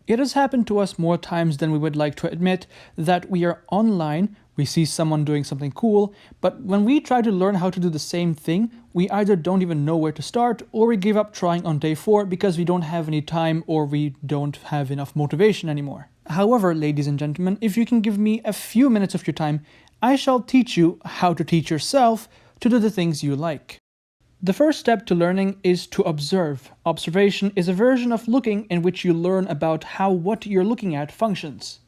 It has happened to us more times than we would like to admit that we are online, we see someone doing something cool, but when we try to learn how to do the same thing, we either don't even know where to start or we give up trying on day 4 because we don't have any time or we don't have enough motivation anymore. However, ladies and gentlemen, if you can give me a few minutes of your time, I shall teach you how to teach yourself to do the things you like. The first step to learning is to observe. Observation is a version of looking in which you learn about how what you're looking at functions.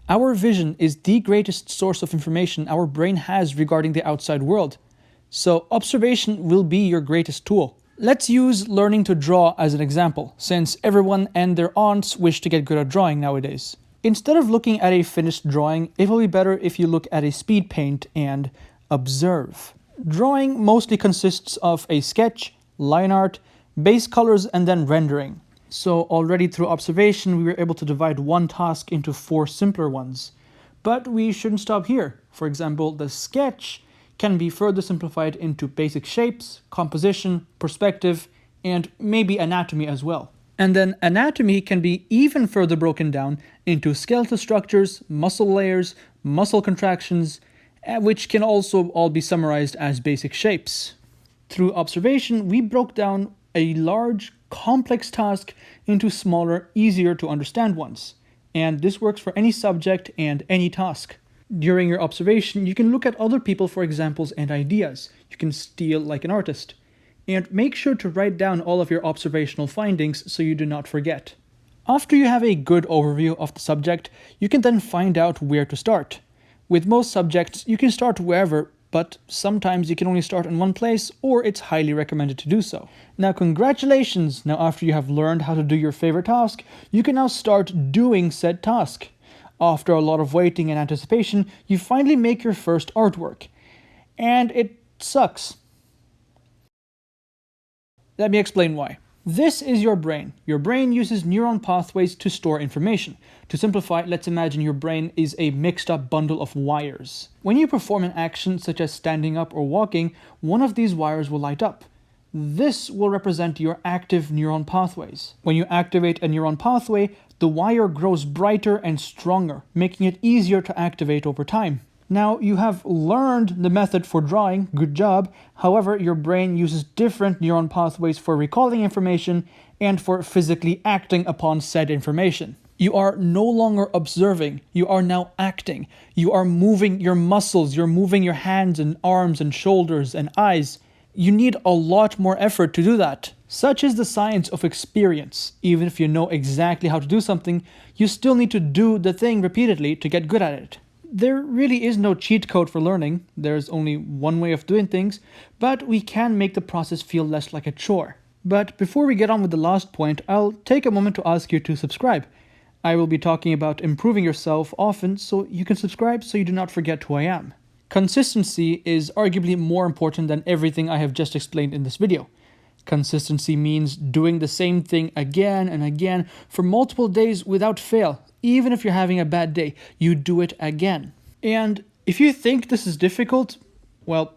Our vision is the greatest source of information our brain has regarding the outside world. So observation will be your greatest tool. Let's use learning to draw as an example, since everyone and their aunts wish to get good at drawing nowadays. Instead of looking at a finished drawing, it will be better if you look at a speed paint and observe. Drawing mostly consists of a sketch, line art, base colors, and then rendering. So already through observation, we were able to divide one task into 4 simpler ones. But we shouldn't stop here. For example, the sketch can be further simplified into basic shapes, composition, perspective, and maybe anatomy as well. And then anatomy can be even further broken down into skeletal structures, muscle layers, muscle contractions, which can also all be summarized as basic shapes. Through observation, we broke down a large, complex task into smaller, easier to understand ones. And this works for any subject and any task. During your observation, you can look at other people for examples and ideas. You can steal like an artist. And make sure to write down all of your observational findings so you do not forget. After you have a good overview of the subject, you can then find out where to start. With most subjects, you can start wherever, but sometimes you can only start in one place, or it's highly recommended to do so. Now congratulations! Now after you have learned how to do your favorite task, you can now start doing said task. After a lot of waiting and anticipation, you finally make your first artwork. And it sucks. Let me explain why. This is your brain. Your brain uses neuron pathways to store information. To simplify, let's imagine your brain is a mixed up bundle of wires. When you perform an action such as standing up or walking, one of these wires will light up. This will represent your active neuron pathways. When you activate a neuron pathway, the wire grows brighter and stronger, making it easier to activate over time. Now, you have learned the method for drawing, good job. However, your brain uses different neuron pathways for recalling information and for physically acting upon said information. You are no longer observing, you are now acting. You are moving your muscles, you're moving your hands and arms and shoulders and eyes. You need a lot more effort to do that. Such is the science of experience. Even if you know exactly how to do something, you still need to do the thing repeatedly to get good at it. There really is no cheat code for learning. There's only one way of doing things, but we can make the process feel less like a chore. But before we get on with the last point, I'll take a moment to ask you to subscribe. I will be talking about improving yourself often, so you can subscribe so you do not forget who I am. Consistency is arguably more important than everything I have just explained in this video. Consistency means doing the same thing again and again for multiple days without fail. Even if you're having a bad day, you do it again. And if you think this is difficult, well,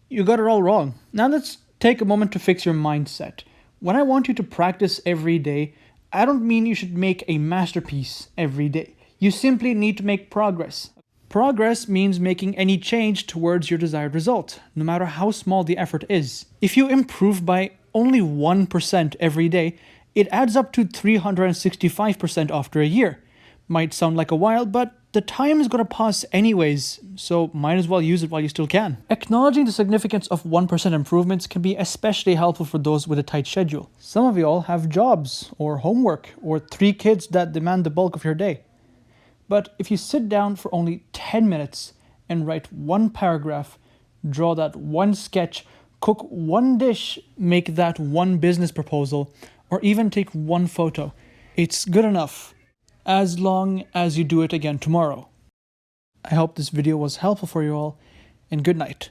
you got it all wrong. Now let's take a moment to fix your mindset. When I want you to practice every day, I don't mean you should make a masterpiece every day. You simply need to make progress. Progress means making any change towards your desired result, no matter how small the effort is. If you improve by only 1% every day, it adds up to 365% after a year. Might sound like a while, but the time is going to pass anyways, so might as well use it while you still can. Acknowledging the significance of 1% improvements can be especially helpful for those with a tight schedule. Some of y'all have jobs, or homework, or 3 kids that demand the bulk of your day. But if you sit down for only 10 minutes and write 1 paragraph, draw that 1 sketch, cook 1 dish, make that 1 business proposal, or even take 1 photo, it's good enough. As long as you do it again tomorrow. I hope this video was helpful for you all, and good night.